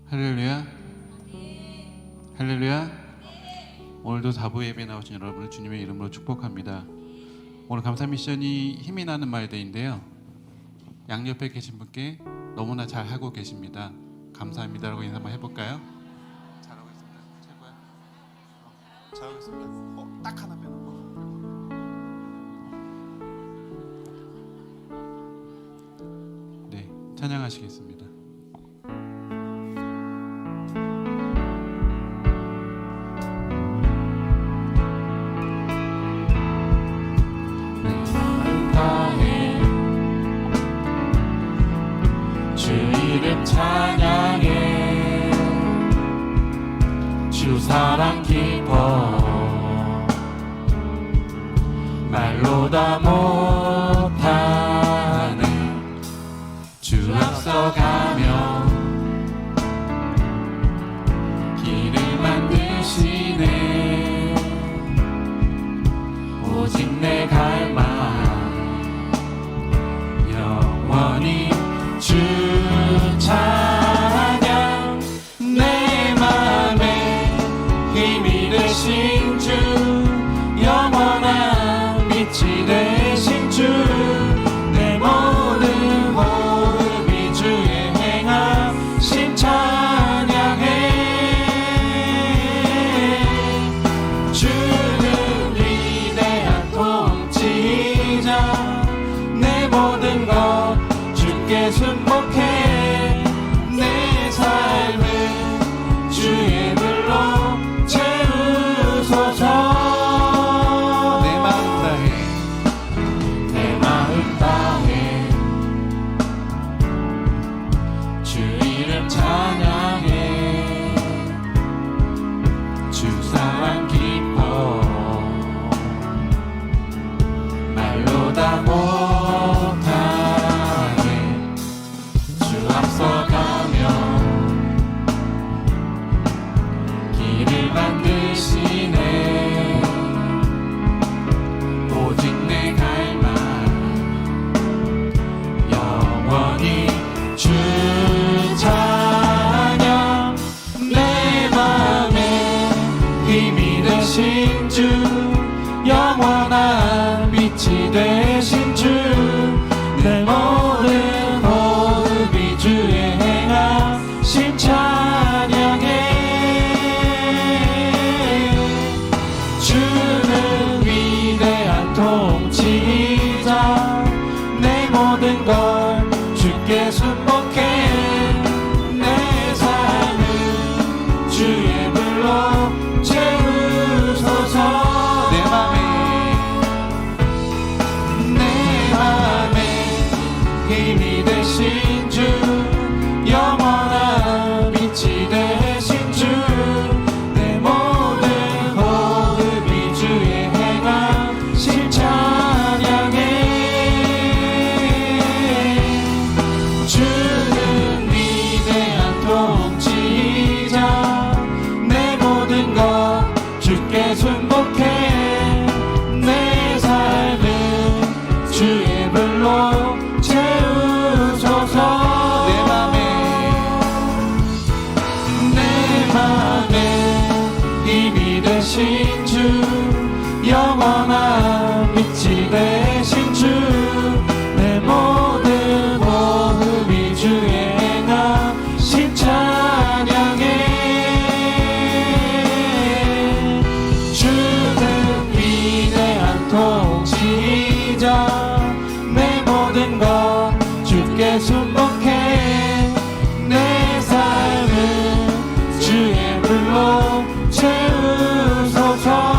할렐루야. 할렐루야. 오늘도 다부 예배 나오신 여러분을 주님의 이름으로 축복합니다. 오늘 감사 미션이 힘이 나는 말데이인데요, 양옆에 계신 분께 너무나 잘 하고 계십니다. 감사합니다라고 인사 한번 해볼까요? 잘하고 있습니다. 최고야. 잘하고 있습니다. 딱 하나 빼놓고. 네, 찬양하시겠습니다. 찬양해 주 사랑 기뻐 말로 다 못하네 주 앞서가며 길을 만드시네 오직 내 갈망 영원히 주 찬양 내 맘에 힘이 되신 주 영원한 빛이 되신 주 내 모든 호흡이 주의 행하심 찬양해 주는 위대한 통치자 내 모든 것 주께 순복해 주의 불로 채우소서 내 마음 다해 주 이름 찬양해 주 사랑 기뻐 말로 다 못하네 주 앞서가며 만드시네 오직 내 갈망 영원히 주 찬양 내 맘에 힘이 되신 주 영원한 빛이 되신 주 내 모든 호흡이 주의 행하심 찬양해 주는 위대한 통치자 내 모든 걸 주께 순복해 내 삶을 주의 불로 채우소서 내 맘에 힘이 되신 주 영원한 빛이 되신 주 내 모든 호흡이 주의 행하심 찬양해 주는 위대한 통치자 내 모든 것 주께 순복해 내 삶을 주의 불로 채우소서 내 맘에 힘이 되신 주 영원한 빛이 되신 주 내 모든 호흡이 주의 행하심 찬양해 주는 위대한 통치자 내 모든 것 주께 순복해 내 삶을 주의 불로 채우소서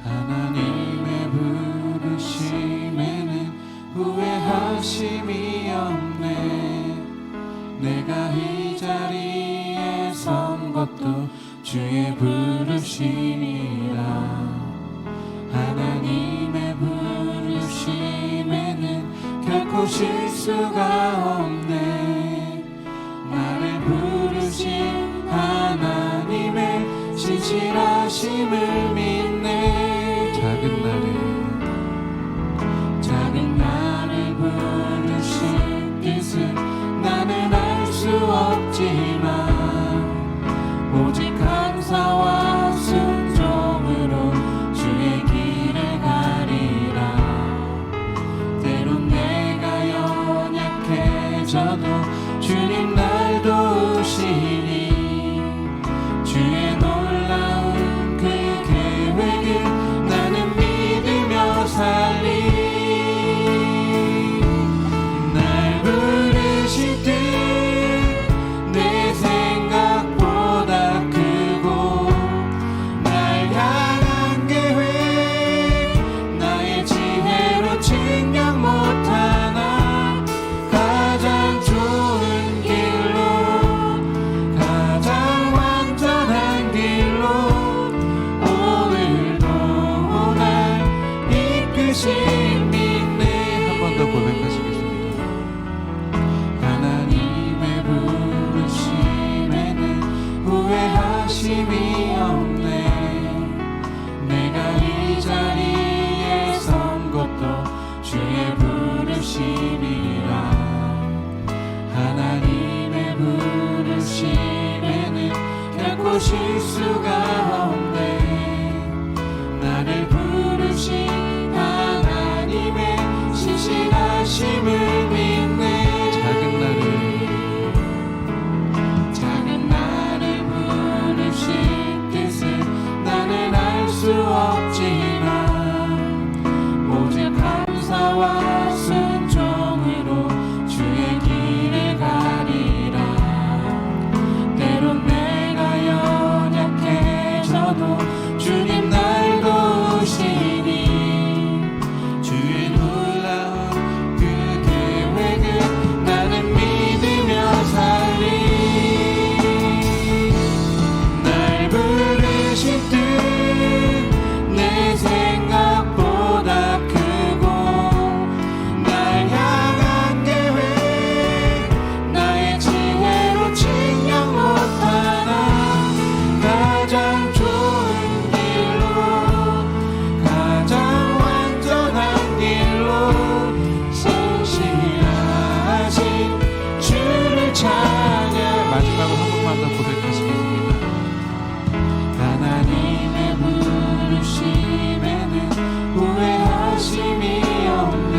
하나님의 부르심에는 후회하심이 없네 내가 이 자리에 선 것도 주의 부르심이라 하나님의 부르심에는 보실 수가 없네. 나를 부르신 하나님의 신실하심을 믿네. 작은 나를 부르신 뜻은 나는 알 수 없지만 오직 감사와 순종으로 주의 길을 가리라. 때론 내가 연약해져도 주님 날 도우시니 주의 놀라운 그 계획을 나는 믿으며 살리. 날 부르실 때 내 생각보다 크고 날 향한 계획 나의 지혜로 측량 못하나 가장 좋은 길로 가장 완전한 길로 오늘도 날 이끄신 믿네. 한 번 더 고백하시겠습니다. 하나님의 부르심에는 후회하심이 없네. 내가 이 자리에 선 것도 주의 부르심이라. 하나님의 부르심에는 결코 실수가 없네. 나를 부르신 하나님의 신실하심을 믿네. 작은 나를 부르신 뜻은 나는 알 수 없지만 오직 감사와 순종으로 주의 길을 가리라. 때론 내가 연약해져도 주님 날 도우시니 주의 놀라운 그 계획을 나는 믿으며 살리. 날 부르신 뜻 내 생각보다 크고 날 향한 계획 나의 지혜로 측량 못하나 가장 좋은 길로 가장 완전한 길로 신실하신 주를 찬양. 마지막으로 한 번만 더 고백하시겠습니다. 하나님의 부르심에는 후회하심이 없네.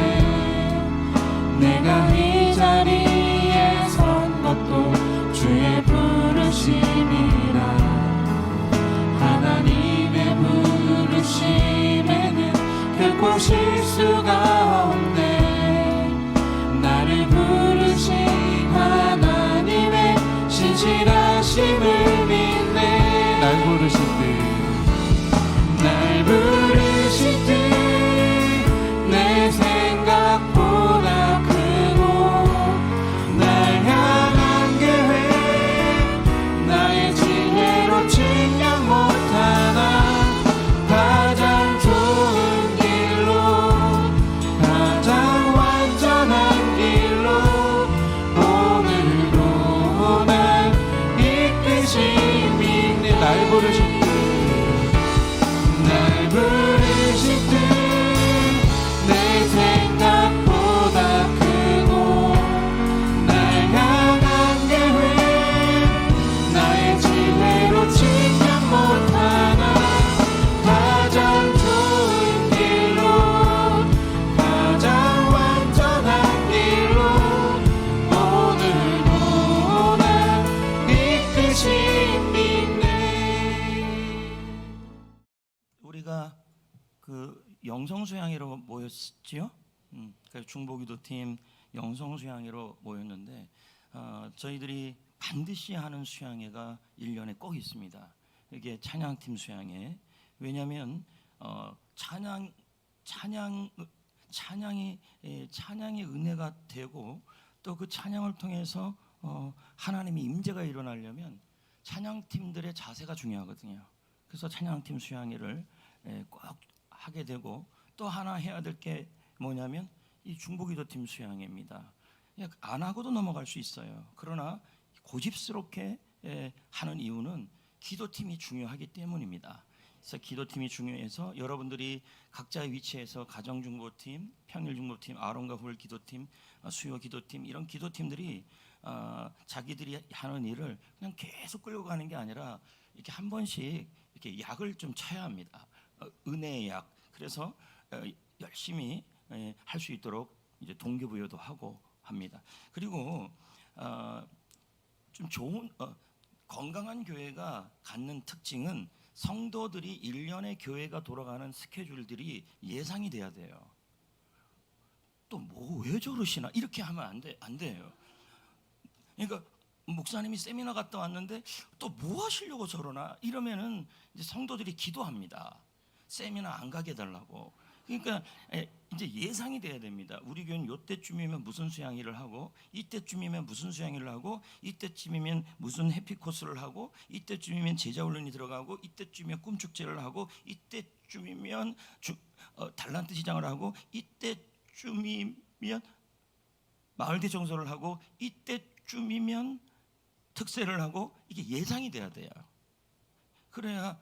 내가 이 자리에 선 것도 주의 부르심이라. 하나님의 부르심에는 결코 실수가 없네. 나를 부르신 하나님의 신실하심을 믿네. 날 부르실 때 날 부르실 때 내 생각보다 크고 날 향한 계획 나의 지혜로 측량 못하나 가장 좋은 길로 가장 완전한 길로 오늘도 날 이끄신 믿네. 날 부르실 날 부르실 때 내 생각보다 크고 날 향한 계획 나의 지혜로 측량 못하나 가장 좋은 길로 가장 완전한 길로 오늘도 날 이끄신 믿네. 우리가 그 영성수양회로 모였지요. 그래서 중보기도팀 영성수양회로 모였는데 저희들이 반드시 하는 수양회가 1년에 꼭 있습니다. 이게 찬양팀 수양회. 왜냐하면 찬양이 은혜가 되고 또 그 찬양을 통해서 하나님의 임재가 일어나려면 찬양팀들의 자세가 중요하거든요. 그래서 찬양팀 수양회를 꼭 하게 되고 또 하나 해야 될 게 뭐냐면 이 중보기도팀 수양회입니다. 안 하고도 넘어갈 수 있어요. 그러나 고집스럽게 하는 이유는 기도팀이 중요하기 때문입니다. 그래서 기도팀이 중요해서 여러분들이 각자의 위치에서 가정중보팀, 평일중보팀, 아론과 훌 기도팀, 수요 기도팀 이런 기도팀들이 자기들이 하는 일을 그냥 계속 끌고 가는 게 아니라 이렇게 한 번씩 이렇게 약을 좀 쳐야 합니다. 은혜의 약. 그래서 열심히 할 수 있도록 이제 동기부여도 하고 합니다. 그리고 좀 좋은 건강한 교회가 갖는 특징은 성도들이 1년의 교회가 돌아가는 스케줄들이 예상이 돼야 돼요. 또 뭐 왜 저러시나 이렇게 하면 안 돼요. 그러니까 목사님이 세미나 갔다 왔는데 또 뭐 하시려고 저러나 이러면은 이제 성도들이 기도합니다. 세미나 안 가게 해달라고. 그러니까 이제 예상이 돼야 됩니다. 우리 교회는 이때쯤이면 무슨 수양일을 하고, 이때쯤이면 무슨 수양일을 하고, 이때쯤이면 무슨 해피 코스를 하고, 이때쯤이면 제자 훈련이 들어가고, 이때쯤이면 꿈축제를 하고, 이때쯤이면 달란트 시장을 하고, 이때쯤이면 마을대 청소를 하고, 이때쯤이면 특세를 하고, 이게 예상이 돼야 돼요. 그래야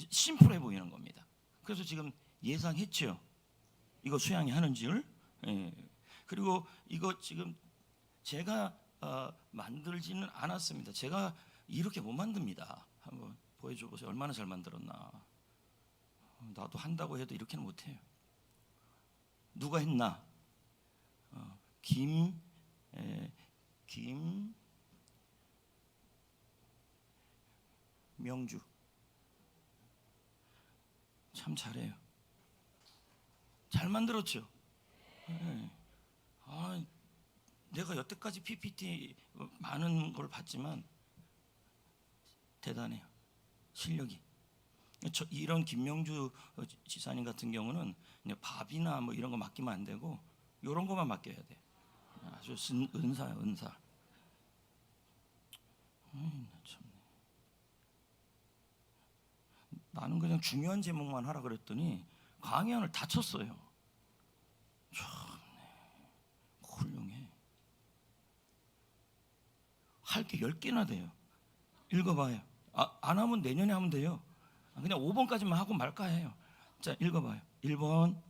심플해 보이는 겁니다. 그래서 지금 예상했죠. 이거 수양이 하는지를. 그리고 이거 지금 제가 만들지는 않았습니다. 제가 이렇게 못 만듭니다. 한번 보여줘 보세요. 얼마나 잘 만들었나. 나도 한다고 해도 이렇게는 못해요. 누가 했나? 김명주 참 잘해요. 잘 만들었죠. 내가 여태까지 PPT 많은 걸 봤지만 대단해요. 실력이. 이런 김명주 지사님 같은 경우는 그냥 밥이나 뭐 이런 거 맡기면 안 되고 이런 것만 맡겨야 돼. 아주 은사야, 은사. 나는 그냥 중요한 제목만 하라 그랬더니 강의안을 다 쳤어요. 참네, 훌륭해. 할 게 10개나 돼요. 읽어봐요. 안 하면 내년에 하면 돼요. 그냥 5번까지만 하고 말까 해요. 자, 읽어봐요. 1번,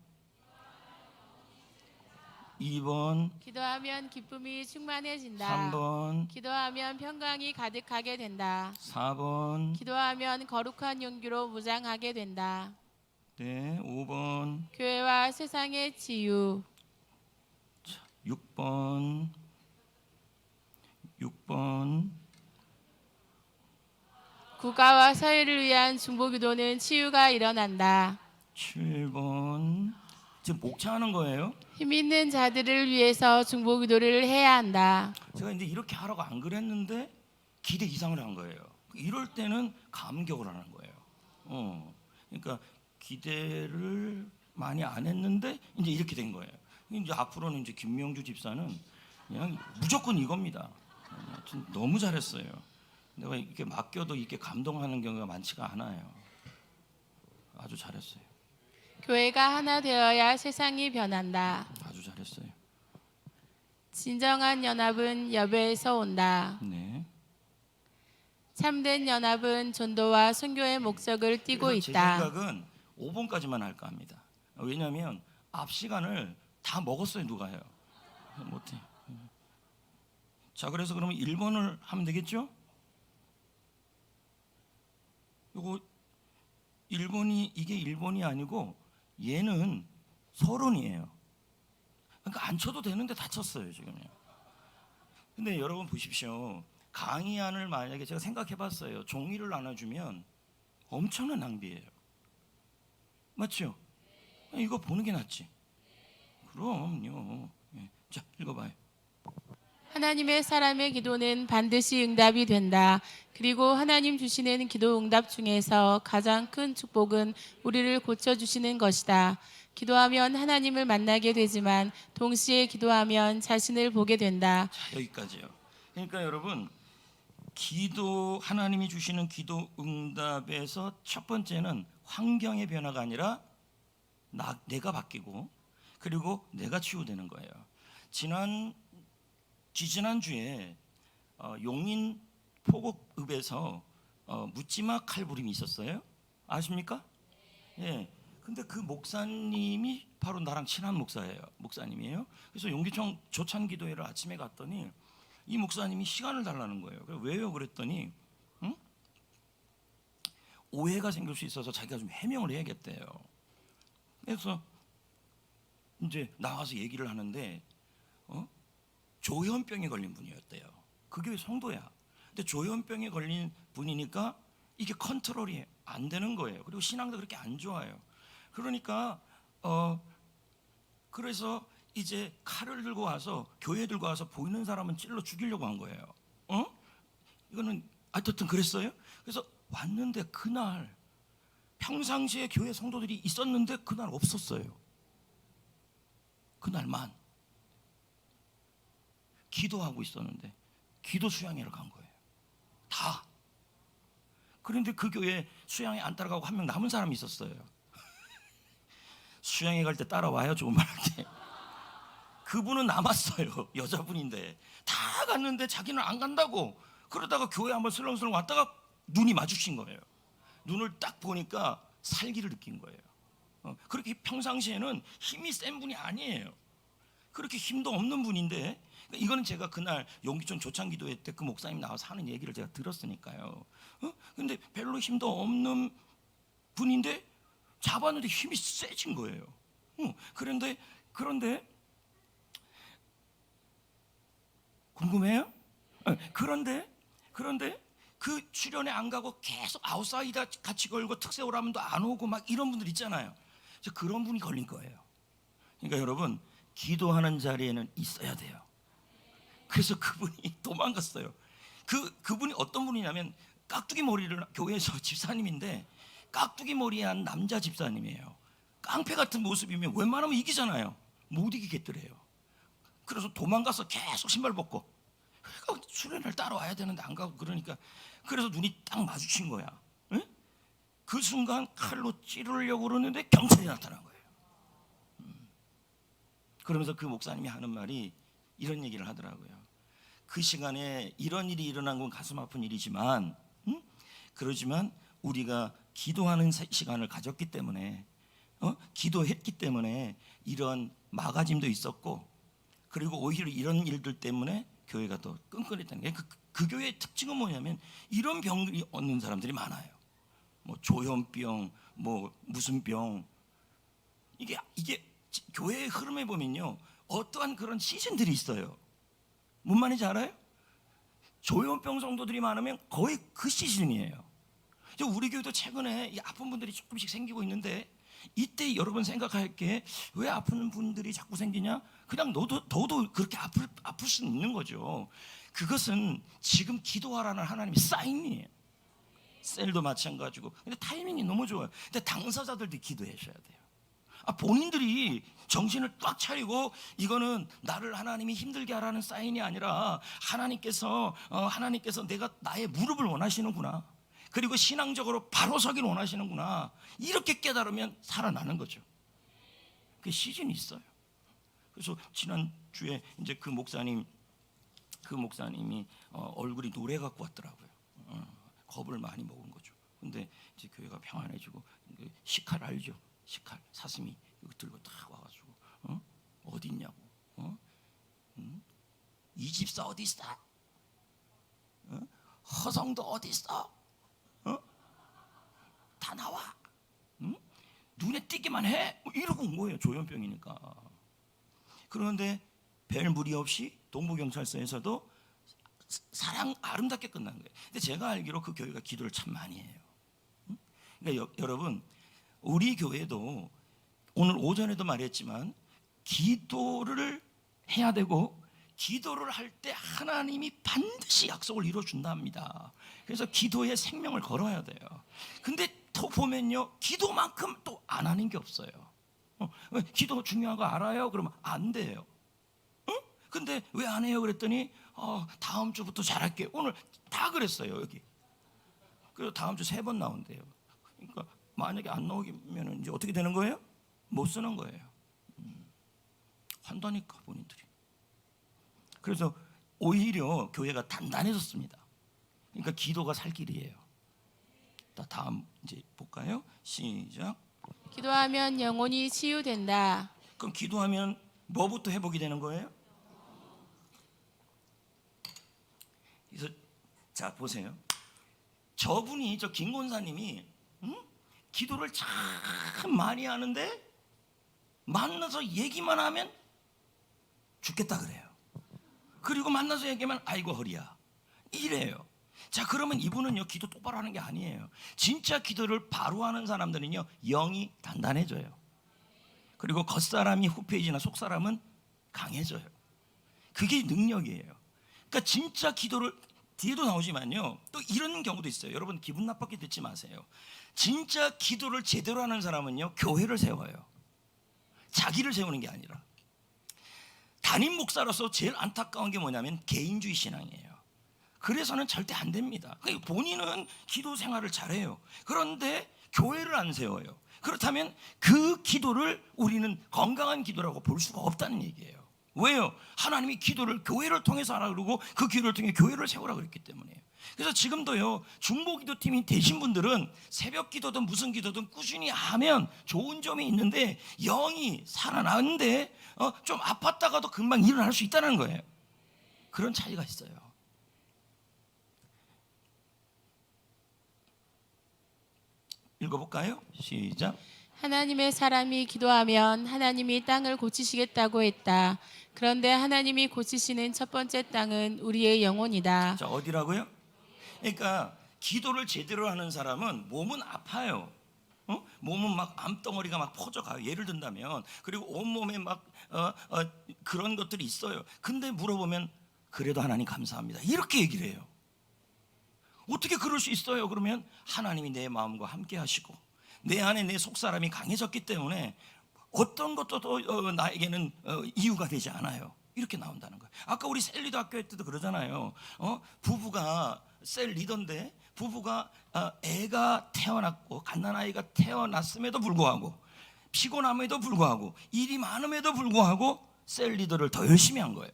2번, 기도하면 기쁨이 충만해진다. 3번, 기도하면 평강이 가득하게 된다. 4번, 기도하면 거룩한 용기로 무장하게 된다. 네, 5번, 교회와 세상의 치유. 6번, 국가와 사회를 위한 중보기도는 치유가 일어난다. 7번. 지금 목차하는 거예요. 힘 있는 자들을 위해서 중보기도를 해야 한다. 제가 이제 이렇게 하라고 안 그랬는데 기대 이상을 한 거예요. 이럴 때는 감격을 하는 거예요. 그러니까 기대를 많이 안 했는데 이제 이렇게 된 거예요. 이제 앞으로는 이제 김명주 집사는 그냥 무조건 이겁니다. 너무 잘했어요. 내가 이렇게 맡겨도 이렇게 감동하는 경우가 많지가 않아요. 아주 잘했어요. 교회가 하나 되어야 세상이 변한다. 아주 잘했어요. 진정한 연합은 여배에서 온다. 네. 참된 연합은 전도와 선교의 목적을 띠고 그래서 제 있다. 생각은 5번까지만 할까 합니다. 왜냐하면 앞 시간을 다 먹었어요. 누가요? 못해. 자, 그래서 그러면 1번을 하면 되겠죠? 이거 1번이 이게 1번이 아니고 얘는 서론이에요. 그러니까 안 쳐도 되는데 다 쳤어요 지금요. 근데 여러분 보십시오. 강의안을 만약에 제가 생각해봤어요. 종이를 나눠주면 엄청난 낭비예요. 맞죠? 이거 보는 게 낫지. 그럼요. 자, 읽어봐요. 하나님의 사람의 기도는 반드시 응답이 된다. 그리고 하나님 주시는 기도 응답 중에서 가장 큰 축복은 우리를 고쳐주시는 것이다. 기도하면 하나님을 만나게 되지만 동시에 기도하면 자신을 보게 된다. 자, 여기까지요. 그러니까 여러분 하나님이 주시는 기도 응답에서 첫 번째는 환경의 변화가 아니라 내가 바뀌고, 그리고 내가 치유되는 거예요. 지지난 주에 용인 포곡읍에서 묻지마 칼부림이 있었어요. 아십니까? 예. 근데 그 목사님이 바로 나랑 친한 목사님이에요. 그래서 용기청 조찬기도회를 아침에 갔더니 이 목사님이 시간을 달라는 거예요. 그래서 왜요? 그랬더니 오해가 생길 수 있어서 자기가 좀 해명을 해야겠대요. 그래서 이제 나와서 얘기를 하는데 조현병에 걸린 분이었대요. 그 교회 성도야. 근데 조현병에 걸린 분이니까 이게 컨트롤이 안 되는 거예요. 그리고 신앙도 그렇게 안 좋아요. 그러니까 그래서 이제 칼을 들고 와서 교회 들고 와서 보이는 사람은 찔러 죽이려고 한 거예요. 이거는 하여튼 그랬어요. 그래서 왔는데 그날 평상시에 교회 성도들이 있었는데 그날 없었어요. 그날만 기도하고 있었는데 기도 수양회를 간 거예요. 다. 그런데 그 교회 수양회 안 따라가고 한 명 남은 사람이 있었어요. 수양회 갈 때 따라와요. 조금 말할 때. 그분은 남았어요. 여자분인데 다 갔는데 자기는 안 간다고. 그러다가 교회 한번 슬렁슬렁 왔다가 눈이 마주친 거예요. 눈을 딱 보니까 살기를 느낀 거예요. 그렇게 평상시에는 힘이 센 분이 아니에요. 그렇게 힘도 없는 분인데, 이거는 제가 그날 용기촌 조찬기도회 때 그 목사님 나와서 하는 얘기를 제가 들었으니까요. 근데 별로 힘도 없는 분인데 잡았는데 힘이 세진 거예요. 그런데 궁금해요? 그런데 그 출연에 안 가고 계속 아웃사이더 같이 걸고 특세오라면도 안 오고 막 이런 분들 있잖아요. 그런 분이 걸린 거예요. 그러니까 여러분, 기도하는 자리에는 있어야 돼요. 그래서 그분이 도망갔어요. 그분이 어떤 분이냐면 깍두기 머리를, 교회에서 집사님인데 깍두기 머리에 한 남자 집사님이에요. 깡패 같은 모습이면 웬만하면 이기잖아요. 못 이기겠더래요. 그래서 도망가서 계속 신발 벗고 수련을 따라와야 되는데 안 가고, 그러니까 그래서 눈이 딱 마주친 거야. 응? 그 순간 칼로 찌르려고 그러는데 경찰이 나타난 거예요. 그러면서 그 목사님이 하는 말이 이런 얘기를 하더라고요. 그 시간에 이런 일이 일어난 건 가슴 아픈 일이지만, 그러지만 우리가 기도하는 시간을 가졌기 때문에, 기도했기 때문에 이런 마가짐도 있었고, 그리고 오히려 이런 일들 때문에 교회가 더 끈끈했다는 게, 그 교회의 특징은 뭐냐면 이런 병이 얻는 사람들이 많아요. 뭐 조현병, 뭐 무슨 병, 이게 교회의 흐름에 보면요, 어떠한 그런 시즌들이 있어요. 뭔 말인지 알아요? 조현병 성도들이 많으면 거의 그 시즌이에요. 우리 교회도 최근에 이 아픈 분들이 조금씩 생기고 있는데, 이때 여러분 생각할 게, 왜 아픈 분들이 자꾸 생기냐? 그냥 너도 그렇게 아플 수 있는 거죠. 그것은 지금 기도하라는 하나님의 사인이에요. 셀도 마찬가지고. 근데 타이밍이 너무 좋아요. 근데 당사자들도 기도하셔야 돼요. 본인들이 정신을 꽉 차리고, 이거는 나를 하나님이 힘들게 하라는 사인이 아니라 하나님께서 나의 무릎을 원하시는구나, 그리고 신앙적으로 바로 서기를 원하시는구나, 이렇게 깨달으면 살아나는 거죠. 그 시즌이 있어요. 그래서 지난주에 이제 그 목사님이 얼굴이 노래 갖고 왔더라고요. 겁을 많이 먹은 거죠. 근데 이제 교회가 평안해지고, 시칼 알죠? 시칼, 사슴이 이거 들고 딱 와가지고, 어디 있냐고, 이 집사 어디 있어? 허성도 어디 있어? 다 나와. 눈에 띄기만 해. 이러고 온 거예요. 조현병이니까. 그런데 별 무리 없이 동부경찰서에서도 사랑 아름답게 끝난 거예요. 근데 제가 알기로 그 교회가 기도를 참 많이 해요. 그러니까 여러분, 우리 교회도 오늘 오전에도 말했지만 기도를 해야 되고, 기도를 할 때 하나님이 반드시 약속을 이루어준답니다. 그래서 기도에 생명을 걸어야 돼요. 근데 또 보면요, 기도만큼 또 안 하는 게 없어요. 기도 중요한 거 알아요? 그러면 안 돼요. 근데 왜 안 해요? 그랬더니 다음 주부터 잘할게요. 오늘 다 그랬어요, 여기. 그래서 다음 주 3번 나온대요. 그러니까 만약에 안 나오면 이제 어떻게 되는 거예요? 못 쓰는 거예요. 한다니까 본인들이. 그래서 오히려 교회가 단단해졌습니다. 그러니까 기도가 살 길이에요. 다음 이제 볼까요? 시작. 기도하면 영혼이 치유된다. 그럼 기도하면 뭐부터 회복이 되는 거예요? 그래서 자 보세요. 저분이 저 김권사님이 기도를 참 많이 하는데 만나서 얘기만 하면 죽겠다 그래요. 그리고 만나서 얘기하면 아이고 허리야 이래요. 자 그러면 이분은요 기도 똑바로 하는 게 아니에요. 진짜 기도를 바로 하는 사람들은요 영이 단단해져요. 그리고 겉사람이 후패해지나 속사람은 강해져요. 그게 능력이에요. 그러니까 진짜 기도를 뒤에도 나오지만요 또 이런 경우도 있어요. 여러분 기분 나쁘게 듣지 마세요. 진짜 기도를 제대로 하는 사람은요 교회를 세워요. 자기를 세우는 게 아니라. 담임 목사로서 제일 안타까운 게 뭐냐면 개인주의 신앙이에요. 그래서는 절대 안 됩니다. 본인은 기도 생활을 잘해요. 그런데 교회를 안 세워요. 그렇다면 그 기도를 우리는 건강한 기도라고 볼 수가 없다는 얘기예요. 왜요? 하나님이 기도를 교회를 통해서 하라 그러고 그 기도를 통해 교회를 세우라 그랬기 때문에요. 그래서 지금도요 중보기도팀이 되신 분들은 새벽 기도든 무슨 기도든 꾸준히 하면 좋은 점이 있는데 영이 살아나는데 좀 아팠다가도 금방 일어날 수 있다는 거예요. 그런 차이가 있어요. 읽어볼까요? 시작. 하나님의 사람이 기도하면 하나님이 땅을 고치시겠다고 했다. 그런데 하나님이 고치시는 첫 번째 땅은 우리의 영혼이다. 자 어디라고요? 그러니까 기도를 제대로 하는 사람은 몸은 아파요. 몸은 막 암덩어리가 막 퍼져가요. 예를 든다면 그리고 온몸에 막 그런 것들이 있어요. 근데 물어보면 그래도 하나님 감사합니다 이렇게 얘기를 해요. 어떻게 그럴 수 있어요? 그러면 하나님이 내 마음과 함께 하시고 내 안에 내 속사람이 강해졌기 때문에 어떤 것도 나에게는 이유가 되지 않아요. 이렇게 나온다는 거예요. 아까 우리 셀리도 학교 때도 그러잖아요. 부부가 셀 리더인데 부부가 애가 태어났고 갓난아이가 태어났음에도 불구하고 피곤함에도 불구하고 일이 많음에도 불구하고 셀 리더를 더 열심히 한 거예요.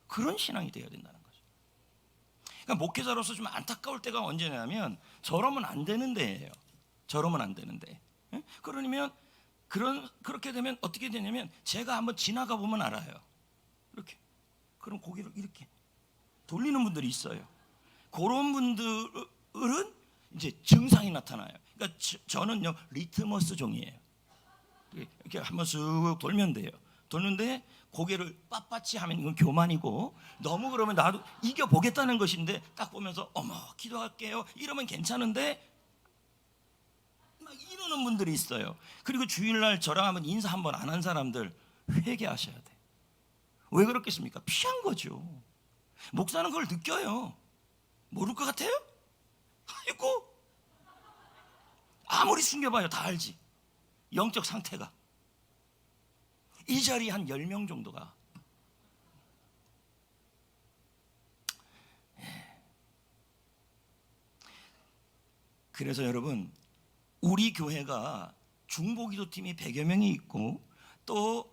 그런 신앙이 되어야 된다는 거죠. 그러니까 목회자로서 좀 안타까울 때가 언제냐면 저러면 안 되는 데예요. 저러면 안 되는데. 그러면 그렇게 되면 어떻게 되냐면 제가 한번 지나가 보면 알아요. 이렇게. 그럼 고개를 이렇게 돌리는 분들이 있어요. 그런 분들은 이제 증상이 나타나요. 그러니까 저는요 리트머스 종이에요. 이렇게 한번 쑥 돌면 돼요. 돌는데 고개를 빳빳이 하면 이건 교만이고 너무 그러면 나도 이겨보겠다는 것인데 딱 보면서 어머 기도할게요 이러면 괜찮은데 막 이러는 분들이 있어요. 그리고 주일날 저랑 한번 인사 한번 안 한 사람들 회개하셔야 돼. 왜 그렇겠습니까? 피한 거죠. 목사는 그걸 느껴요. 모를 것 같아요? 아이고 아무리 숨겨봐요 다 알지. 영적 상태가 이 자리에 한 10명 정도가 그래서 여러분 우리 교회가 중보기도팀이 100여 명이 있고 또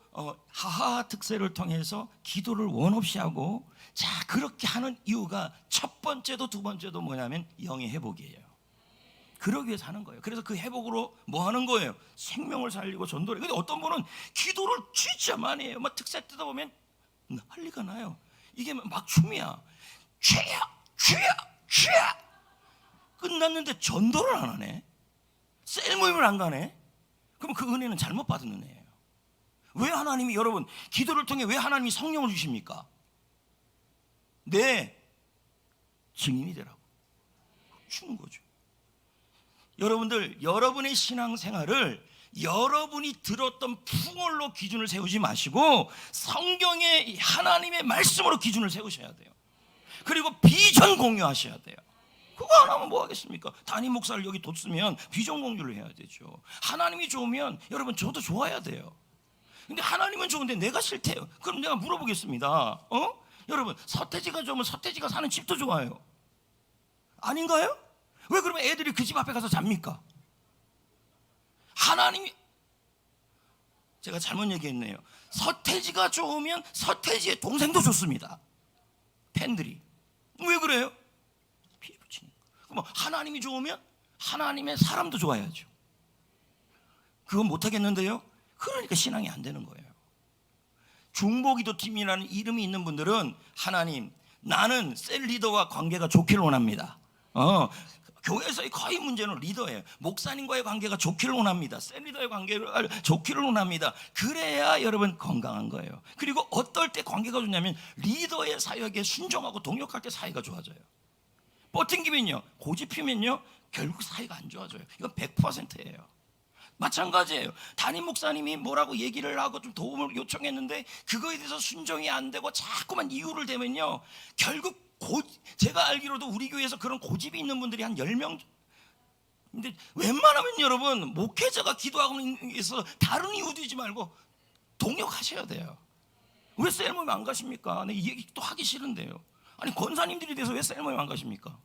하하 특세를 통해서 기도를 원 없이 하고 자 그렇게 하는 이유가 첫 번째도 두 번째도 뭐냐면 영의 회복이에요. 그러기 위해서 하는 거예요. 그래서 그 회복으로 뭐 하는 거예요? 생명을 살리고 전도를. 근데 어떤 분은 기도를 진짜 많이 해요. 막 특세 뜯어 보면 난리가 나요. 이게 막 춤이야. 죄야, 죄야, 죄야. 끝났는데 전도를 안 하네. 셀 모임을 안 가네. 그럼 그 은혜는 잘못 받은 은혜예요. 왜 하나님이 여러분 기도를 통해 왜 하나님이 성령을 주십니까? 네, 증인이 되라고 주는 거죠. 여러분들 여러분의 신앙생활을 여러분이 들었던 풍월로 기준을 세우지 마시고 성경의 하나님의 말씀으로 기준을 세우셔야 돼요. 그리고 비전 공유하셔야 돼요. 그거 안 하면 뭐 하겠습니까? 담임 목사를 여기 뒀으면 비전 공유를 해야 되죠. 하나님이 좋으면 여러분 저도 좋아야 돼요. 근데 하나님은 좋은데 내가 싫대요. 그럼 내가 물어보겠습니다. 여러분 서태지가 좋으면 서태지가 사는 집도 좋아요. 아닌가요? 왜 그러면 애들이 그 집 앞에 가서 잡니까? 하나님이 제가 잘못 얘기했네요. 서태지가 좋으면 서태지의 동생도 좋습니다. 팬들이. 왜 그래요? 피해 붙이니까. 그럼 하나님이 좋으면 하나님의 사람도 좋아야죠. 그건 못하겠는데요. 그러니까 신앙이 안 되는 거예요. 중보기도팀이라는 이름이 있는 분들은 하나님, 나는 셀 리더와 관계가 좋기를 원합니다. 교회에서의 거의 문제는 리더예요. 목사님과의 관계가 좋기를 원합니다. 셀 리더의 관계가 좋기를 원합니다. 그래야 여러분 건강한 거예요. 그리고 어떨 때 관계가 좋냐면 리더의 사역에 순종하고 동역할 때 사이가 좋아져요. 버팅기면요, 고집피면요, 결국 사이가 안 좋아져요. 이건 100%예요. 마찬가지예요. 담임 목사님이 뭐라고 얘기를 하고 좀 도움을 요청했는데 그거에 대해서 순종이 안 되고 자꾸만 이유를 대면요, 결국 제가 알기로도 우리 교회에서 그런 고집이 있는 분들이 한 10명. 근데 웬만하면 여러분, 목회자가 기도하고 있어 다른 이유 두지 말고 동역하셔야 돼요. 왜 셀모임 안 가십니까? 이 얘기 또 하기 싫은데요. 아니, 권사님들이 돼서 왜 셀모임 안 가십니까?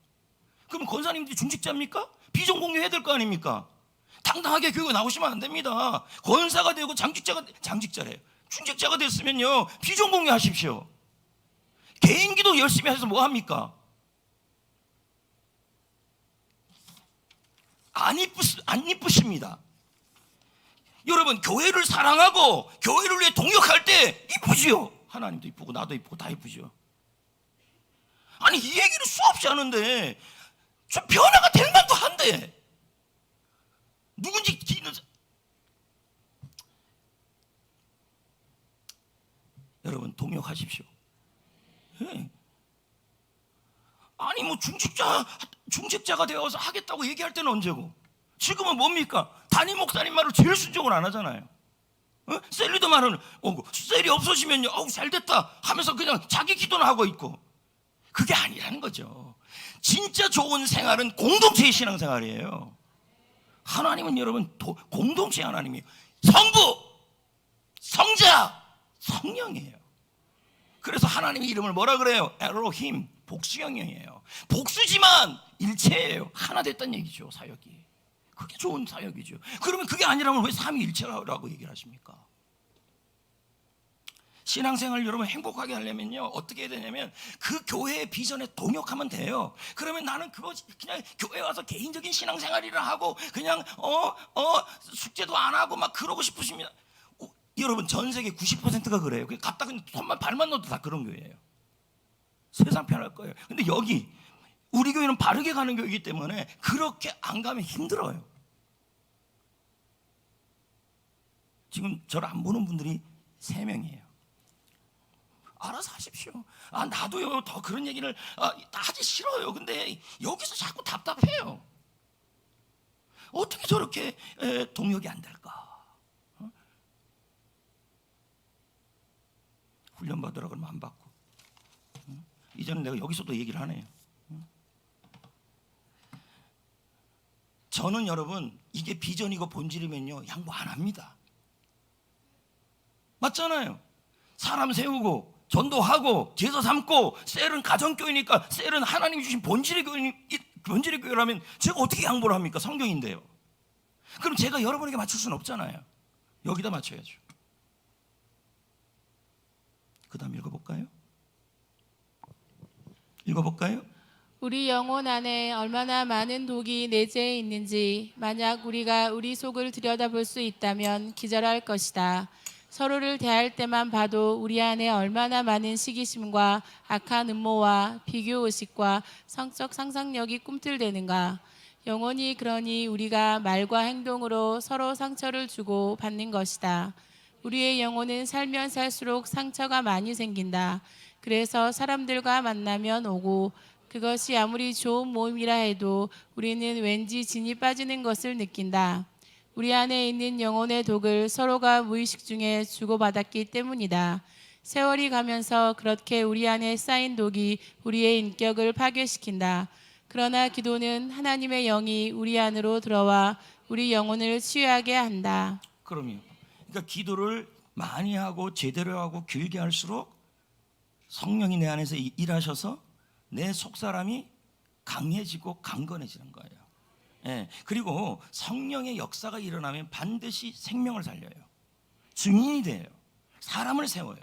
그럼 권사님들이 중직자입니까? 비전 공유해야 될 거 아닙니까? 당당하게 교회 나오시면 안 됩니다. 권사가 되고 장직자래요. 중직자가 됐으면요, 비전 공유하십시오. 개인 기도 열심히 해서 뭐 합니까? 안 이쁘십니다. 여러분, 교회를 사랑하고 교회를 위해 동역할 때 이쁘지요. 하나님도 이쁘고 나도 이쁘고 다 이쁘죠. 아니, 이 얘기를 수없이 하는데 좀 변화가 될 만도 한데 누군지 여러분, 동역하십시오. 네. 아니, 뭐 중직자가 되어서 하겠다고 얘기할 때는 언제고? 지금은 뭡니까? 담임 목사님 말을 제일 순종을 안 하잖아요. 셀리도 말은 셀이 없어지면요, 잘됐다 하면서 그냥 자기 기도는 하고 있고. 그게 아니라는 거죠. 진짜 좋은 생활은 공동체의 신앙생활이에요. 하나님은 여러분 공동체 하나님이에요. 성부, 성자, 성령이에요. 그래서 하나님의 이름을 뭐라 그래요? 엘로힘, 복수형이에요. 복수지만 일체예요. 하나 됐다는 얘기죠, 사역이. 그게 좋은 사역이죠. 그러면 그게 아니라면 왜 삼위일체라고 얘기를 하십니까? 신앙생활 여러분 행복하게 하려면요, 어떻게 해야 되냐면 그 교회의 비전에 동역하면 돼요. 그러면 나는 그거 그냥 교회 와서 개인적인 신앙생활이라 하고 그냥 숙제도 안 하고 막 그러고 싶으십니다. 여러분, 전 세계 90%가 그래요. 갔다 그냥 손만 발만 넣어도 다 그런 교회예요. 세상 편할 거예요. 근데 여기 우리 교회는 바르게 가는 교회이기 때문에 그렇게 안 가면 힘들어요. 지금 저를 안 보는 분들이 3명이에요. 알아서 하십시오. 나도요, 더 그런 얘기를 하기 싫어요. 근데 여기서 자꾸 답답해요. 어떻게 저렇게 동역이 안 될까? 훈련 받으라 그러면 안 받고. 이제는 내가 여기서도 얘기를 하네요. 저는 여러분, 이게 비전이고 본질이면요, 양보 안 합니다. 맞잖아요. 사람 세우고 전도하고 제사 삼고, 셀은 가정교회니까 셀은 하나님 주신 본질의 교회라면 제가 어떻게 양보를 합니까? 성경인데요. 그럼 제가 여러분에게 맞출 수는 없잖아요. 여기다 맞춰야죠. 그 다음 읽어볼까요? 우리 영혼 안에 얼마나 많은 독이 내재해 있는지 만약 우리가 우리 속을 들여다볼 수 있다면 기절할 것이다. 서로를 대할 때만 봐도 우리 안에 얼마나 많은 시기심과 악한 음모와 비교의식과 성적 상상력이 꿈틀대는가. 영혼이 그러니 우리가 말과 행동으로 서로 상처를 주고 받는 것이다. 우리의 영혼은 살면 살수록 상처가 많이 생긴다. 그래서 사람들과 만나면 오고, 그것이 아무리 좋은 모임이라 해도 우리는 왠지 진이 빠지는 것을 느낀다. 우리 안에 있는 영혼의 독을 서로가 무의식 중에 주고받았기 때문이다. 세월이 가면서 그렇게 우리 안에 쌓인 독이 우리의 인격을 파괴시킨다. 그러나 기도는 하나님의 영이 우리 안으로 들어와 우리 영혼을 치유하게 한다. 그럼요. 그러니까 기도를 많이 하고 제대로 하고 길게 할수록 성령이 내 안에서 일하셔서 내 속사람이 강해지고 강건해지는 거예요. 예, 그리고 성령의 역사가 일어나면 반드시 생명을 살려요. 증인이 돼요. 사람을 세워요.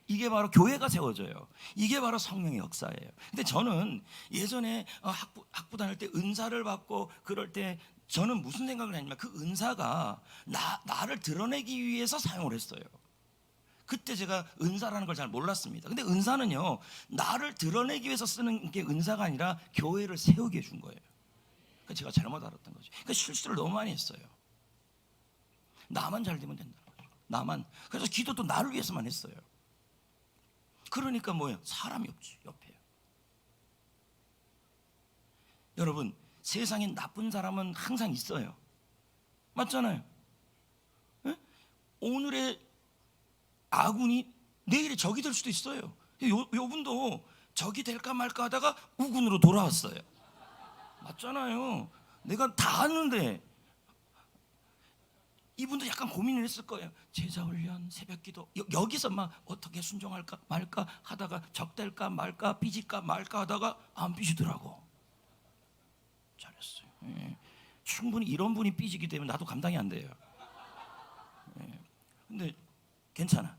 이게 바로 교회가 세워져요. 이게 바로 성령의 역사예요. 근데 저는 예전에 학부 다닐 때 은사를 받고 그럴 때 저는 무슨 생각을 했냐면 그 은사가 나를 드러내기 위해서 사용을 했어요. 그때 제가 은사라는 걸 잘 몰랐습니다. 근데 은사는요, 나를 드러내기 위해서 쓰는 게 은사가 아니라 교회를 세우게 해준 거예요. 그러니까 제가 잘못 알았던 거죠. 그러니까 실수를 너무 많이 했어요. 나만 잘 되면 된다는 거죠. 나만. 그래서 기도도 나를 위해서만 했어요. 그러니까 뭐예요? 사람이 없지 옆에. 여러분, 세상에 나쁜 사람은 항상 있어요. 맞잖아요. 네? 오늘의 아군이 내일의 적이 될 수도 있어요. 요 분도 적이 될까 말까 하다가 우군으로 돌아왔어요. 맞잖아요. 내가 다 아는데. 이분도 약간 고민을 했을 거예요. 제자 훈련, 새벽기도 여기서 막 어떻게 순종할까 말까 하다가 적될까 말까 삐질까 말까 하다가 안 삐지더라고. 잘했어요. 예. 충분히 이런 분이 삐지기 때문에 나도 감당이 안 돼요. 예. 근데 괜찮아요.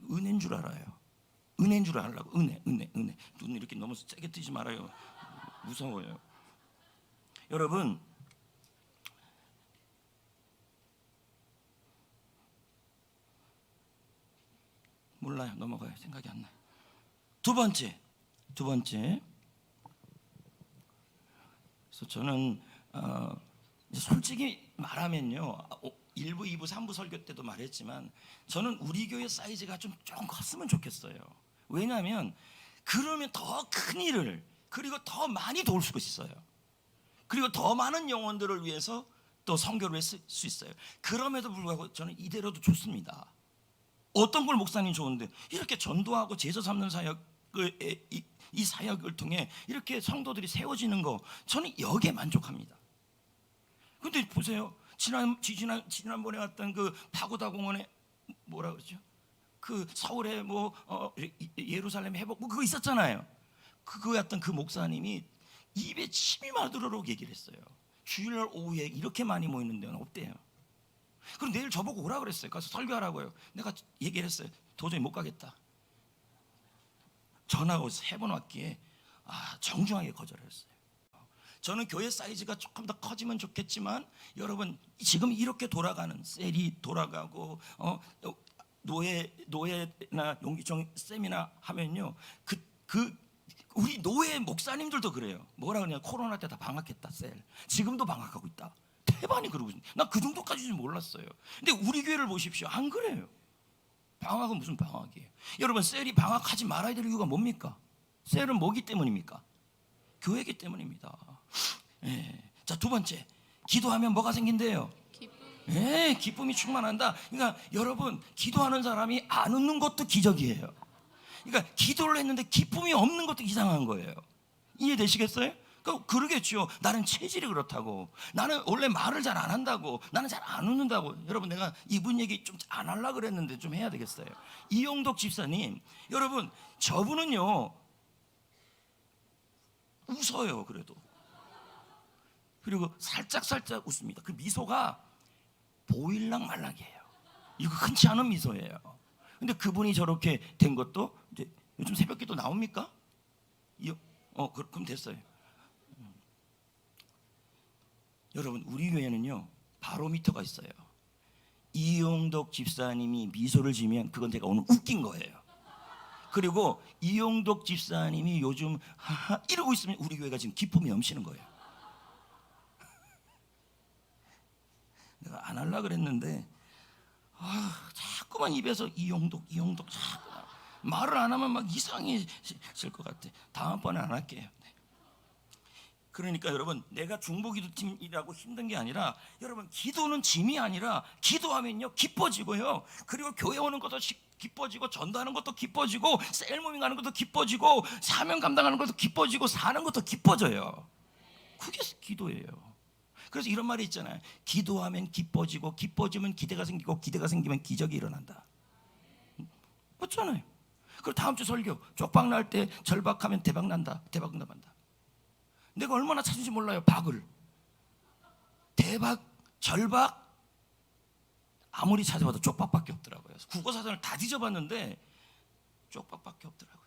은혜인 줄 알아요. 은혜인 줄 알라고. 은혜. 눈 이렇게 너무 세게 뜨지 말아요. 무서워요. 여러분, 몰라요. 넘어가요. 생각이 안 나요. 두 번째. 그래서 저는 솔직히 말하면요, 1부, 2부, 3부 설교 때도 말했지만 저는 우리 교회 사이즈가 좀 컸으면 좋겠어요. 왜냐하면 그러면 더 큰 일을 그리고 더 많이 도울 수가 있어요. 그리고 더 많은 영혼들을 위해서 또 선교를 했을 수 있어요. 그럼에도 불구하고 저는 이대로도 좋습니다. 어떤 걸 목사님 좋은데 이렇게 전도하고 제자 삼는 사역을 이 사역을 통해 이렇게 성도들이 세워지는 거 저는 여기에 만족합니다. 근데 보세요. 지난번에 왔던 그 파고다 공원에 뭐라 그러죠? 그 서울에 예루살렘 회복 그거 있었잖아요. 그거 했던 그 목사님이 입에 침이 마르도록 얘기를 했어요. 주일날 오후에 이렇게 많이 모이는 데는 없대요. 그럼 내일 저보고 오라 그랬어요. 가서 설교하라고요. 내가 얘기를 했어요. 도저히 못 가겠다. 전화가 3번 왔기에 정중하게 거절을 했어요. 저는 교회 사이즈가 조금 더 커지면 좋겠지만 여러분 지금 이렇게 돌아가는 셀이 돌아가고 노예나 용기청 세미나 하면요 우리 노예 목사님들도 그래요. 뭐라 그러냐, 코로나 때 다 방학했다 셀. 지금도 방학하고 있다. 대반이 그러고 있는데 나 그 정도까지는 몰랐어요. 근데 우리 교회를 보십시오. 안 그래요. 방학은 무슨 방학이에요. 여러분 셀이 방학하지 말아야 될 이유가 뭡니까? 셀은 뭐기 때문입니까? 교회이기 때문입니다. 예. 자, 두 번째, 기도하면 뭐가 생긴대요? 예, 기쁨이 충만한다. 그러니까 여러분 기도하는 사람이 안 웃는 것도 기적이에요. 그러니까 기도를 했는데 기쁨이 없는 것도 이상한 거예요. 이해되시겠어요? 그러겠죠. 나는 체질이 그렇다고. 나는 원래 말을 잘 안 한다고. 나는 잘 안 웃는다고. 여러분 내가 이분 얘기 좀 안 하려고 그랬는데 좀 해야 되겠어요. 이용덕 집사님, 여러분 저분은요 웃어요. 그래도 그리고 살짝 웃습니다. 그 미소가 보일락 말락이에요. 이거 흔치 않은 미소예요. 근데 그분이 저렇게 된 것도 이제 요즘 새벽기도 나옵니까? 그럼 됐어요. 여러분 우리 교회는요 바로미터가 있어요. 이용덕 집사님이 미소를 지으면 그건 제가 오늘 웃긴 거예요. 그리고 이용덕 집사님이 요즘 이러고 있으면 우리 교회가 지금 기쁨이 넘치는 거예요. 내가 안 하려고 그랬는데 자꾸만 입에서 이용덕 자꾸 말을 안 하면 막 이상해질 것 같아. 다음번에 안 할게요. 그러니까 여러분 내가 중보기도팀이라고 힘든 게 아니라 여러분 기도는 짐이 아니라 기도하면요 기뻐지고요. 그리고 교회 오는 것도 기뻐지고 전도하는 것도 기뻐지고 셀모밍 가는 것도 기뻐지고 사명 감당하는 것도 기뻐지고 사는 것도 기뻐져요. 그게 기도예요. 그래서 이런 말이 있잖아요. 기도하면 기뻐지고 기뻐지면 기대가 생기고 기대가 생기면 기적이 일어난다. 맞잖아요. 그리고 다음 주 설교 쪽박 날 때 절박하면 대박 난다. 대박 응답한다. 내가 얼마나 찾은지 몰라요. 박을 대박, 절박, 아무리 찾아봐도 쪽박밖에 없더라고요. 국어사전을 다 뒤져봤는데 쪽박밖에 없더라고요.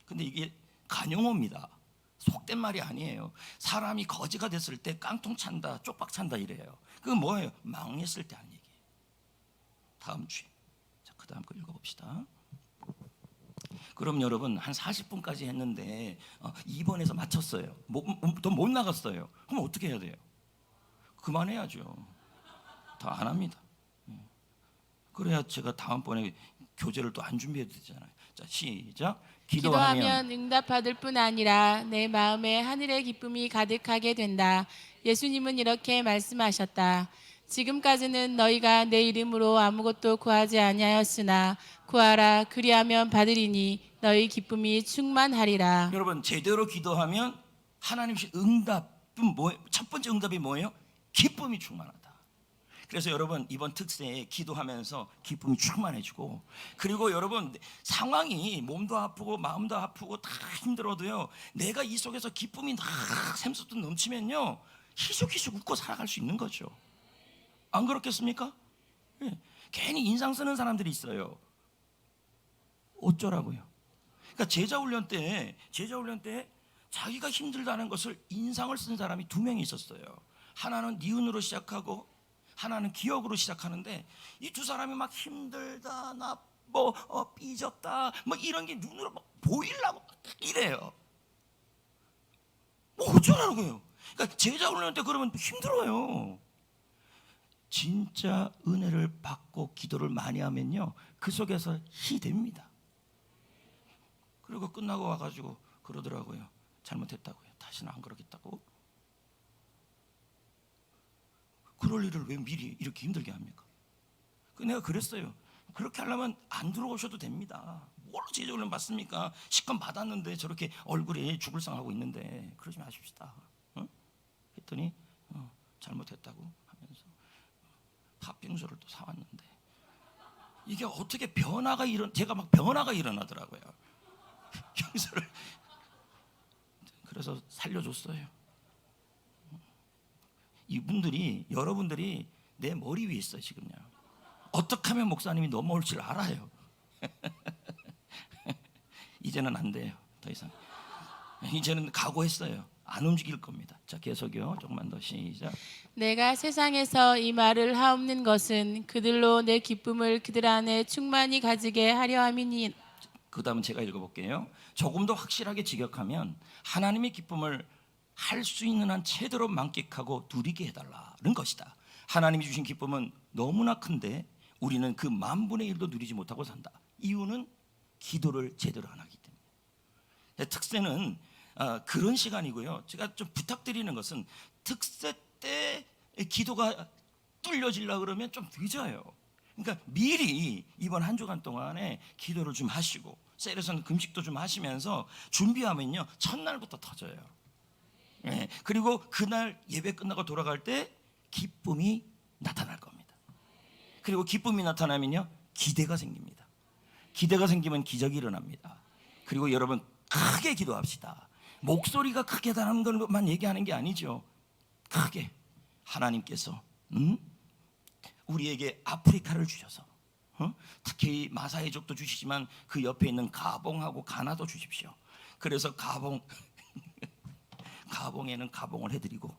근데 이게 간용어입니다. 속된 말이 아니에요. 사람이 거지가 됐을 때 깡통 찬다, 쪽박 찬다 이래요. 그건 뭐예요? 망했을 때 하는 얘기예요. 다음 주에. 자, 그 다음 거 읽어봅시다. 그럼 여러분 한 40분까지 했는데 2번에서 마쳤어요. 더 못 나갔어요. 그럼 어떻게 해야 돼요? 그만해야죠. 더 안 합니다. 그래야 제가 다음번에 교재를 또 안 준비해도 되잖아요. 자, 시작. 기도하면 응답받을 뿐 아니라 내 마음에 하늘의 기쁨이 가득하게 된다. 예수님은 이렇게 말씀하셨다. 지금까지는 너희가 내 이름으로 아무것도 구하지 아니하였으나 구하라 그리하면 받으리니 너희 기쁨이 충만하리라. 여러분 제대로 기도하면 하나님의 응답은 뭐예요? 첫 번째 응답이 뭐예요? 기쁨이 충만하다. 그래서 여러분 이번 특세에 기도하면서 기쁨이 충만해지고, 그리고 여러분 상황이 몸도 아프고 마음도 아프고 다 힘들어도요, 내가 이 속에서 기쁨이 다 샘솟듯 넘치면요 희죽희죽 웃고 살아갈 수 있는 거죠. 안 그렇겠습니까? 예. 괜히 인상 쓰는 사람들이 있어요. 어쩌라고요? 그러니까 제자훈련 때 자기가 힘들다는 것을 인상을 쓴 사람이 2명이 있었어요. 하나는 니은으로 시작하고 하나는 기억으로 시작하는데, 이 두 사람이 막 힘들다, 나 뭐 삐졌다, 뭐 이런 게 눈으로 막 보이려고 이래요. 뭐 어쩌라고요? 그러니까 제자훈련 때 그러면 힘들어요. 진짜 은혜를 받고 기도를 많이 하면요 그 속에서 힘이 됩니다. 그리고 끝나고 와가지고 그러더라고요. 잘못했다고요. 다시는 안 그러겠다고. 그럴 일을 왜 미리 이렇게 힘들게 합니까? 내가 그랬어요. 그렇게 하려면 안 들어오셔도 됩니다. 뭘로 제자훈련 받습니까? 식권 받았는데 저렇게 얼굴이 죽을 상하고 있는데 그러지 마십시다. 응? 했더니 잘못했다고 하면서 팥빙수를 또 사왔는데, 이게 어떻게 제가 막 변화가 일어나더라고요. 형수를 그래서 살려줬어요. 여러분들이 내 머리 위에 있어요 지금요. 어떻게 하면 목사님이 넘어올 줄 알아요. 이제는 안 돼요. 더 이상. 이제는 각오했어요. 안 움직일 겁니다. 자, 계속요. 조금만 더 시작. 내가 세상에서 이 말을 하옵는 것은 그들로 내 기쁨을 그들 안에 충만히 가지게 하려 함이니. 그 다음은 제가 읽어볼게요. 조금 더 확실하게 직역하면 하나님의 기쁨을 할 수 있는 한 최대로 만끽하고 누리게 해달라는 것이다. 하나님이 주신 기쁨은 너무나 큰데 우리는 그 10,000분의 1도 누리지 못하고 산다. 이유는 기도를 제대로 안 하기 때문에. 특세는 그런 시간이고요. 제가 좀 부탁드리는 것은 특세 때 기도가 뚫려지려고 그러면 좀 늦어요. 그러니까 미리 이번 한 주간 동안에 기도를 좀 하시고 셀에서는 금식도 좀 하시면서 준비하면요 첫날부터 터져요. 네. 그리고 그날 예배 끝나고 돌아갈 때 기쁨이 나타날 겁니다. 그리고 기쁨이 나타나면요 기대가 생깁니다. 기대가 생기면 기적이 일어납니다. 그리고 여러분 크게 기도합시다. 목소리가 크게 다는 것만 얘기하는 게 아니죠. 크게 하나님께서 우리에게 아프리카를 주셔서 특히 마사이족도 주시지만 그 옆에 있는 가봉하고 가나도 주십시오. 그래서 가봉에는 가봉을 해드리고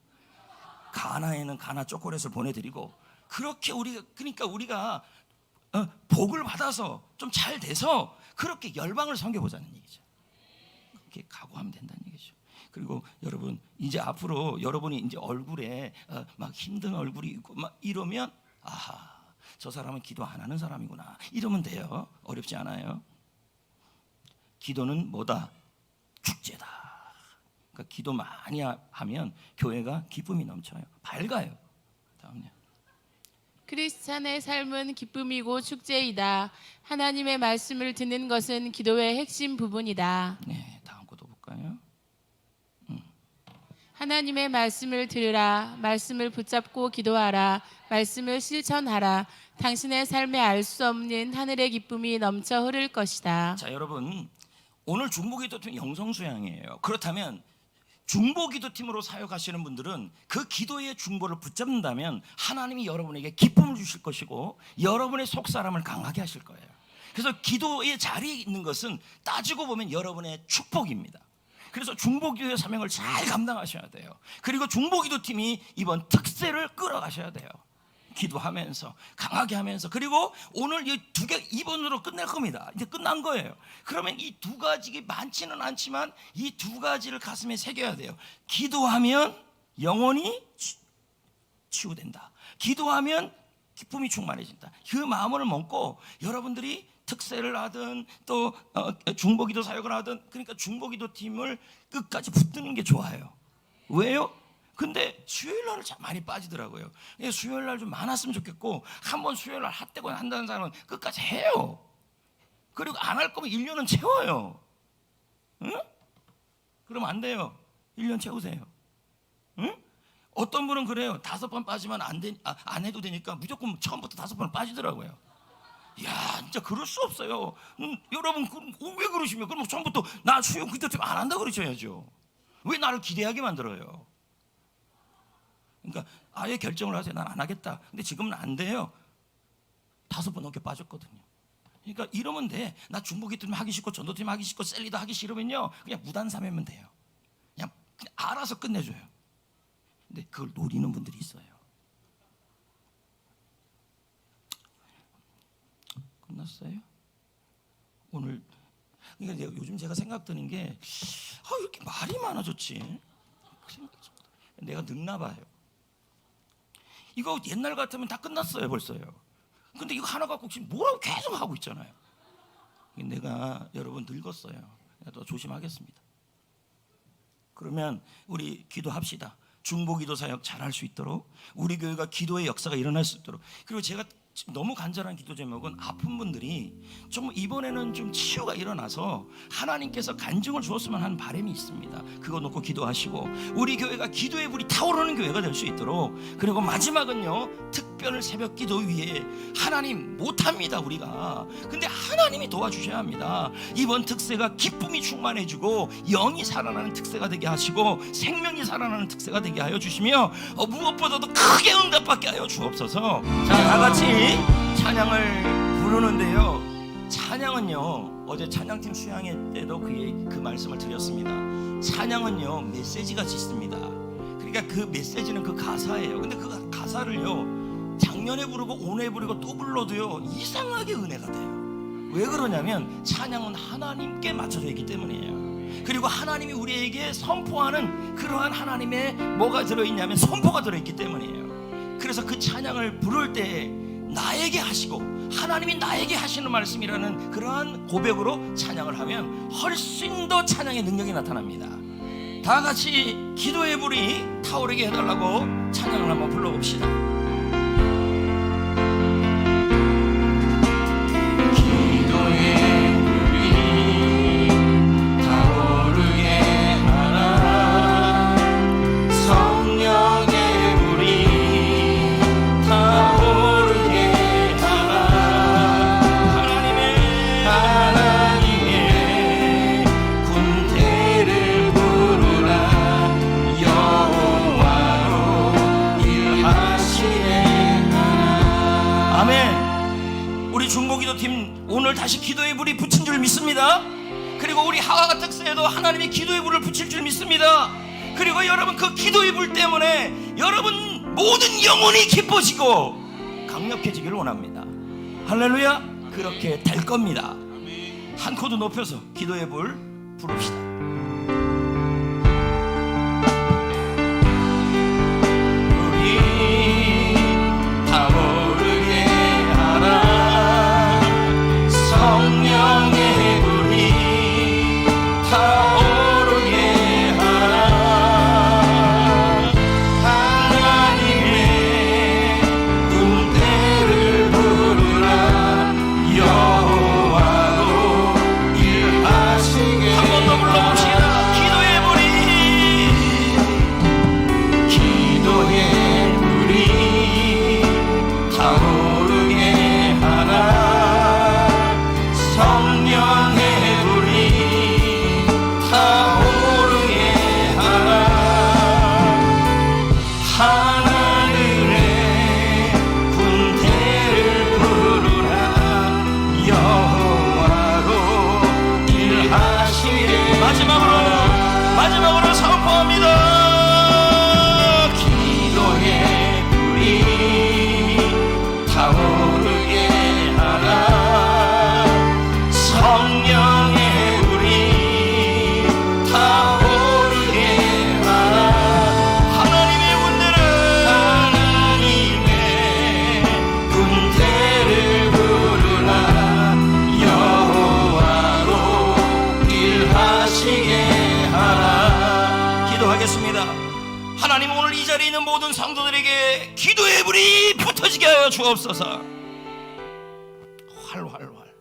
가나에는 가나 초콜릿을 보내드리고, 그렇게 우리가 복을 받아서 좀 잘 돼서 그렇게 열방을 섬겨보자는 얘기죠. 그렇게 각오하면 된다는 얘기죠. 그리고 여러분 이제 앞으로 여러분이 이제 얼굴에 막 힘든 얼굴이 있고 막 이러면 아하, 저 사람은 기도 안 하는 사람이구나 이러면 돼요. 어렵지 않아요. 기도는 뭐다? 축제다. 그러니까 기도 많이 하면 교회가 기쁨이 넘쳐요. 밝아요. 다음요. 크리스찬의 삶은 기쁨이고 축제이다. 하나님의 말씀을 듣는 것은 기도의 핵심 부분이다. 네, 다음 것도 볼까요? 하나님의 말씀을 들으라. 말씀을 붙잡고 기도하라. 말씀을 실천하라. 당신의 삶에 알 수 없는 하늘의 기쁨이 넘쳐 흐를 것이다. 자, 여러분 오늘 중보기도 영성수양이에요. 그렇다면 중보 기도팀으로 사역하시는 분들은 그 기도의 중보를 붙잡는다면 하나님이 여러분에게 기쁨을 주실 것이고 여러분의 속사람을 강하게 하실 거예요. 그래서 기도의 자리에 있는 것은 따지고 보면 여러분의 축복입니다. 그래서 중보기도의 사명을 잘 감당하셔야 돼요. 그리고 중보기도팀이 이번 특세를 끌어가셔야 돼요. 기도하면서 강하게 하면서. 그리고 오늘 이 두 개 2번으로 끝낼 겁니다. 이제 끝난 거예요. 그러면 이 두 가지 많지는 않지만 이 두 가지를 가슴에 새겨야 돼요. 기도하면 영혼이 치유된다. 기도하면 기쁨이 충만해진다. 그 마음을 먹고 여러분들이 특세를 하든 또 중보기도 사역을 하든, 그러니까 중보기도팀을 끝까지 붙드는 게 좋아요. 왜요? 근데 수요일날 참 많이 빠지더라고요. 수요일날 좀 많았으면 좋겠고, 한번 수요일날 핫되고 한다는 사람은 끝까지 해요. 그리고 안 할 거면 1년은 채워요. 응? 그러면 안 돼요. 1년 채우세요. 응? 어떤 분은 그래요. 5번 빠지면 안 해도 되니까 무조건 처음부터 5번 빠지더라고요. 야, 진짜 그럴 수 없어요. 여러분 왜 그러시면, 그럼 처음부터 나 수요 기도팀 안 한다 그러셔야죠. 왜 나를 기대하게 만들어요? 그러니까 아예 결정을 하세요. 난 안 하겠다. 근데 지금은 안 돼요. 5번 넘게 빠졌거든요. 그러니까 이러면 돼. 나 중보기도팀 하기 싫고 전도팀 하기 싫고 셀리도 하기 싫으면요, 그냥 무단사매면 돼요. 그냥 알아서 끝내줘요. 근데 그걸 노리는 분들이 있어요. 끝났어요? 오늘 그러니까 요즘 제가 생각드는 게 이렇게 말이 많아졌지. 내가 늙나 봐요. 이거 옛날 같으면 다 끝났어요 벌써요. 근데 이거 하나 갖고 지금 뭐라고 계속 하고 있잖아요. 내가 여러분 늙었어요. 내가 더 조심하겠습니다. 그러면 우리 기도합시다. 중보기도 사역 잘할 수 있도록, 우리 교회가 기도의 역사가 일어날 수 있도록. 그리고 제가 너무 간절한 기도 제목은 아픈 분들이 좀 이번에는 좀 치유가 일어나서 하나님께서 간증을 주었으면 하는 바람이 있습니다. 그거 놓고 기도하시고 우리 교회가 기도의 불이 타오르는 교회가 될 수 있도록. 그리고 마지막은요, 특별 새벽 기도 위에 하나님 못합니다 우리가. 근데 하나님이 도와주셔야 합니다. 이번 특세가 기쁨이 충만해지고 영이 살아나는 특세가 되게 하시고 생명이 살아나는 특세가 되게 하여 주시며 무엇보다도 크게 응답받게 하여 주옵소서. 자, 다같이 찬양을 부르는데요, 찬양은요, 어제 찬양팀 수양회 때도 그 말씀을 드렸습니다. 찬양은요 메시지가 있습니다. 그러니까 그 메시지는 그 가사예요. 근데 그 가사를요 작년에 부르고 오늘 부르고 또 불러도요 이상하게 은혜가 돼요. 왜 그러냐면 찬양은 하나님께 맞춰져 있기 때문이에요. 그리고 하나님이 우리에게 선포하는 그러한 하나님의 뭐가 들어있냐면 선포가 들어있기 때문이에요. 그래서 그 찬양을 부를 때 나에게 하시고 하나님이 나에게 하시는 말씀이라는 그러한 고백으로 찬양을 하면 훨씬 더 찬양의 능력이 나타납니다. 다 같이 기도의 불이 타오르게 해달라고 찬양을 한번 불러봅시다. 중보기도팀 오늘 다시 기도의 불이 붙인 줄 믿습니다. 그리고 우리 하와 특세에도 하나님이 기도의 불을 붙일 줄 믿습니다. 그리고 여러분 그 기도의 불 때문에 여러분 모든 영혼이 기뻐지고 강력해지기를 원합니다. 할렐루야. 그렇게 될 겁니다. 한 코드 높여서 기도의 불 부릅시다. 성령의 불이 타오르게 하라. 하나님의 군대를 부르라. 여호와로 일하시게. 한 번 더 불러. 우리에게 기도의 불이 붙어지게 하여 주옵소서. 활활활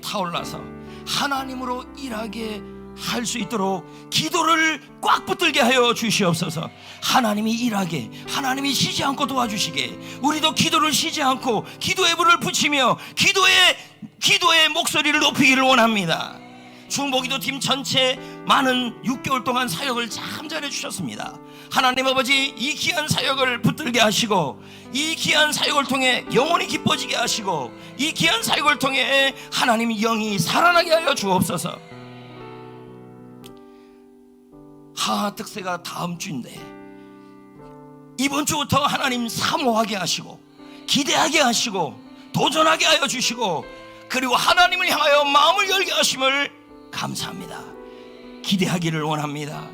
타올라서 하나님으로 일하게 할 수 있도록 기도를 꽉 붙들게 하여 주시옵소서. 하나님이 일하게, 하나님이 쉬지 않고 도와주시게, 우리도 기도를 쉬지 않고 기도의 불을 붙이며 기도의 목소리를 높이기를 원합니다. 중보기도팀 전체 많은 6개월 동안 사역을 참 잘해 주셨습니다. 하나님 아버지, 이 귀한 사역을 붙들게 하시고, 이 귀한 사역을 통해 영혼이 기뻐지게 하시고, 이 귀한 사역을 통해 하나님의 영이 살아나게 하여 주옵소서. 하하 특세가 다음 주인데 이번 주부터 하나님 사모하게 하시고, 기대하게 하시고, 도전하게 하여 주시고, 그리고 하나님을 향하여 마음을 열게 하심을 감사합니다. 기대하기를 원합니다.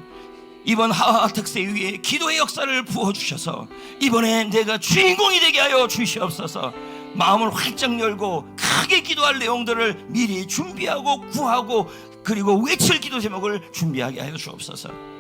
이번 하하 특세 위에 기도의 역사를 부어주셔서 이번에 내가 주인공이 되게 하여 주시옵소서. 마음을 활짝 열고 크게 기도할 내용들을 미리 준비하고 구하고, 그리고 외칠 기도 제목을 준비하게 하여 주옵소서.